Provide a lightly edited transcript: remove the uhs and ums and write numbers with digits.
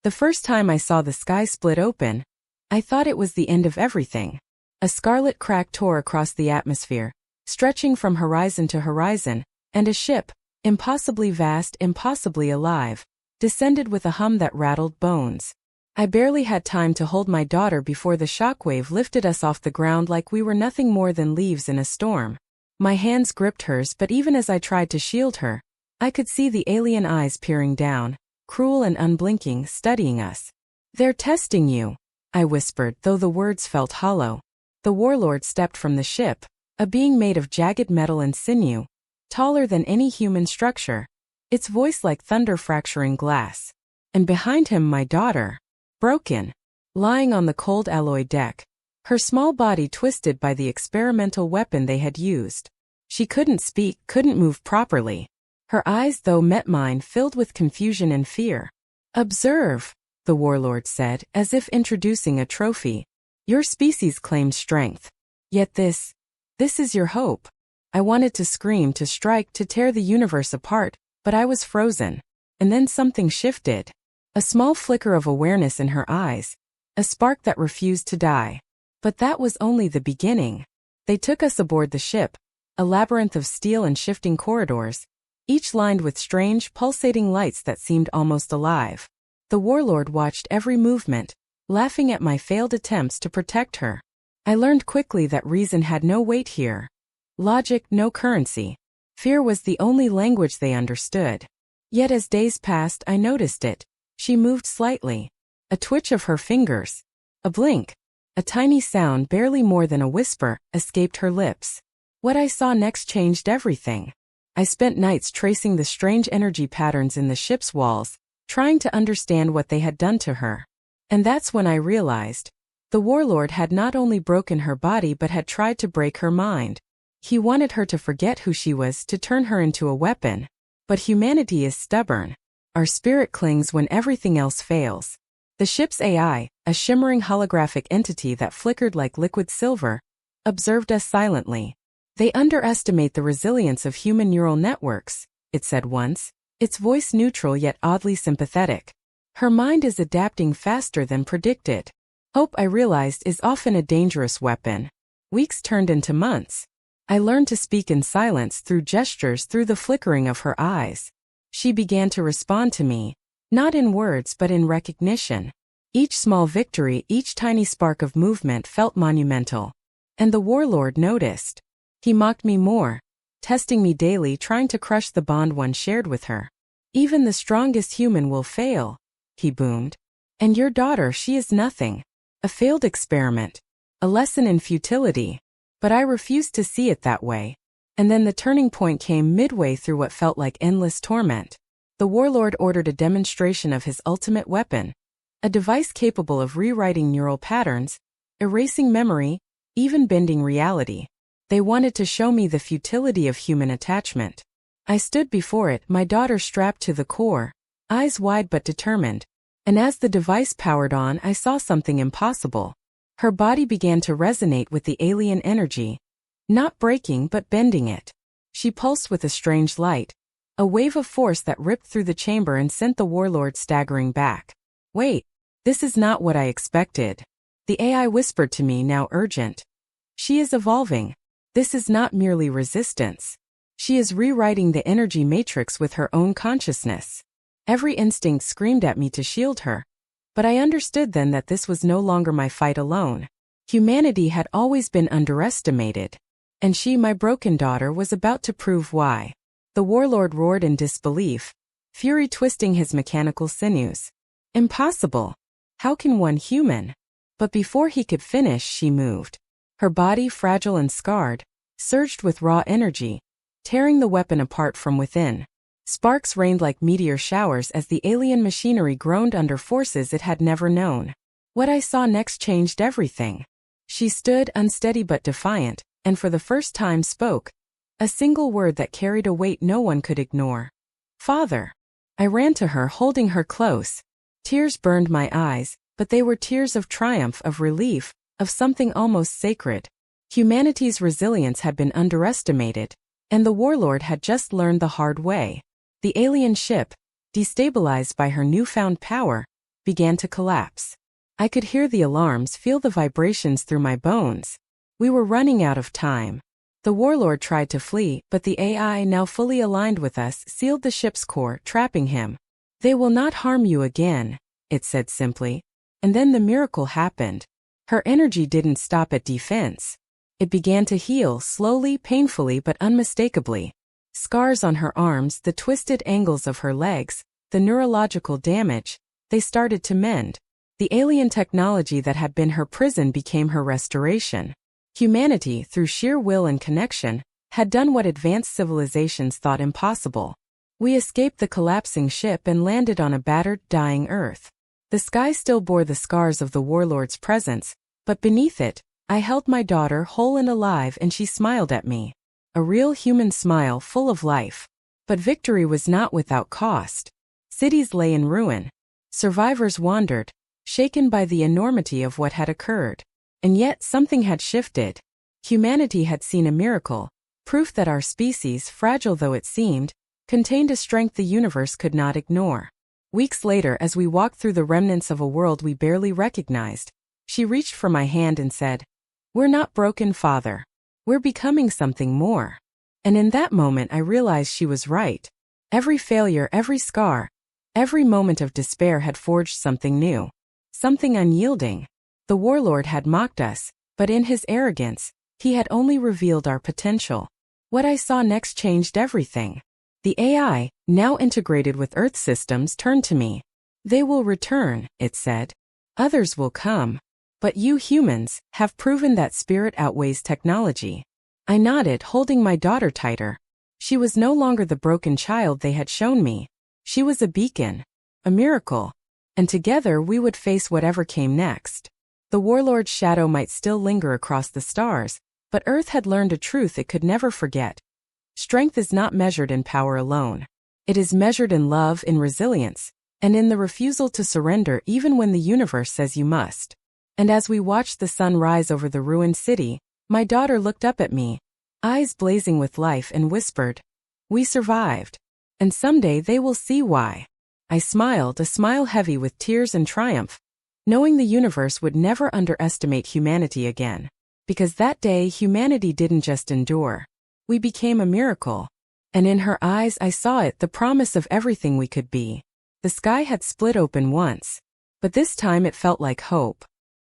The first time I saw the sky split open, I thought it was the end of everything. A scarlet crack tore across the atmosphere, stretching from horizon to horizon, and a ship, impossibly vast, impossibly alive, descended with a hum that rattled bones. I barely had time to hold my daughter before the shockwave lifted us off the ground like we were nothing more than leaves in a storm. My hands gripped hers, but even as I tried to shield her, I could see the alien eyes peering down, cruel and unblinking, studying us. "They're testing you," I whispered, though the words felt hollow. The Warlord stepped from the ship, a being made of jagged metal and sinew, taller than any human structure, its voice like thunder fracturing glass. And behind him my daughter, broken, lying on the cold alloy deck, her small body twisted by the experimental weapon they had used. She couldn't speak, couldn't move properly. Her eyes, though, met mine, filled with confusion and fear. "Observe," the Warlord said, as if introducing a trophy. "Your species claimed strength. Yet this is your hope." I wanted to scream, to strike, to tear the universe apart, but I was frozen. And then something shifted. A small flicker of awareness in her eyes, a spark that refused to die. But that was only the beginning. They took us aboard the ship, a labyrinth of steel and shifting corridors, each lined with strange, pulsating lights that seemed almost alive. The Warlord watched every movement, laughing at my failed attempts to protect her. I learned quickly that reason had no weight here. Logic, no currency. Fear was the only language they understood. Yet as days passed, I noticed it. She moved slightly. A twitch of her fingers. A blink. A tiny sound, barely more than a whisper, escaped her lips. What I saw next changed everything. I spent nights tracing the strange energy patterns in the ship's walls, trying to understand what they had done to her. And that's when I realized. The Warlord had not only broken her body but had tried to break her mind. He wanted her to forget who she was, to turn her into a weapon. But humanity is stubborn. Our spirit clings when everything else fails. The ship's AI, a shimmering holographic entity that flickered like liquid silver, observed us silently. "They underestimate the resilience of human neural networks," it said once, its voice neutral yet oddly sympathetic. "Her mind is adapting faster than predicted." Hope, I realized, is often a dangerous weapon. Weeks turned into months. I learned to speak in silence, through gestures, through the flickering of her eyes. She began to respond to me, not in words but in recognition. Each small victory, each tiny spark of movement felt monumental. And the Warlord noticed. He mocked me more, testing me daily, trying to crush the bond one shared with her. "Even the strongest human will fail," he boomed. "And your daughter, she is nothing. A failed experiment. A lesson in futility." But I refused to see it that way. And then the turning point came midway through what felt like endless torment. The Warlord ordered a demonstration of his ultimate weapon. A device capable of rewriting neural patterns, erasing memory, even bending reality. They wanted to show me the futility of human attachment. I stood before it, my daughter strapped to the core, eyes wide but determined. And as the device powered on, I saw something impossible. Her body began to resonate with the alien energy. Not breaking but bending it. She pulsed with a strange light, a wave of force that ripped through the chamber and sent the Warlord staggering back. "Wait, this is not what I expected," the AI whispered to me, now urgent. "She is evolving. This is not merely resistance. She is rewriting the energy matrix with her own consciousness." Every instinct screamed at me to shield her. But I understood then that this was no longer my fight alone. Humanity had always been underestimated. And she, my broken daughter, was about to prove why. The Warlord roared in disbelief, fury twisting his mechanical sinews. "Impossible! How can one human?" But before he could finish, she moved. Her body, fragile and scarred, surged with raw energy, tearing the weapon apart from within. Sparks rained like meteor showers as the alien machinery groaned under forces it had never known. What I saw next changed everything. She stood, unsteady but defiant, and for the first time spoke. A single word that carried a weight no one could ignore. "Father." I ran to her, holding her close. Tears burned my eyes, but they were tears of triumph, of relief, of something almost sacred. Humanity's resilience had been underestimated, and the Warlord had just learned the hard way. The alien ship, destabilized by her newfound power, began to collapse. I could hear the alarms, feel the vibrations through my bones. We were running out of time. The Warlord tried to flee, but the AI, now fully aligned with us, sealed the ship's core, trapping him. "They will not harm you again," it said simply. And then the miracle happened. Her energy didn't stop at defense. It began to heal, slowly, painfully, but unmistakably. Scars on her arms, the twisted angles of her legs, the neurological damage, they started to mend. The alien technology that had been her prison became her restoration. Humanity, through sheer will and connection, had done what advanced civilizations thought impossible. We escaped the collapsing ship and landed on a battered, dying Earth. The sky still bore the scars of the Warlord's presence, but beneath it, I held my daughter whole and alive, and she smiled at me. A real human smile full of life. But victory was not without cost. Cities lay in ruin. Survivors wandered, shaken by the enormity of what had occurred. And yet something had shifted. Humanity had seen a miracle, proof that our species, fragile though it seemed, contained a strength the universe could not ignore. Weeks later, as we walked through the remnants of a world we barely recognized, she reached for my hand and said, "We're not broken, Father. We're becoming something more." And in that moment I realized she was right. Every failure, every scar, every moment of despair had forged something new. Something unyielding. The Warlord had mocked us, but in his arrogance, he had only revealed our potential. What I saw next changed everything. The AI, now integrated with Earth systems, turned to me. "They will return," it said. "Others will come. But you humans have proven that spirit outweighs technology." I nodded, holding my daughter tighter. She was no longer the broken child they had shown me. She was a beacon, a miracle, and together we would face whatever came next. The Warlord's shadow might still linger across the stars, but Earth had learned a truth it could never forget. Strength is not measured in power alone. It is measured in love, in resilience, and in the refusal to surrender even when the universe says you must. And as we watched the sun rise over the ruined city, my daughter looked up at me, eyes blazing with life, and whispered, "We survived. And someday they will see why." I smiled, a smile heavy with tears and triumph, knowing the universe would never underestimate humanity again. Because that day humanity didn't just endure. We became a miracle. And in her eyes I saw it, the promise of everything we could be. The sky had split open once, but this time it felt like hope.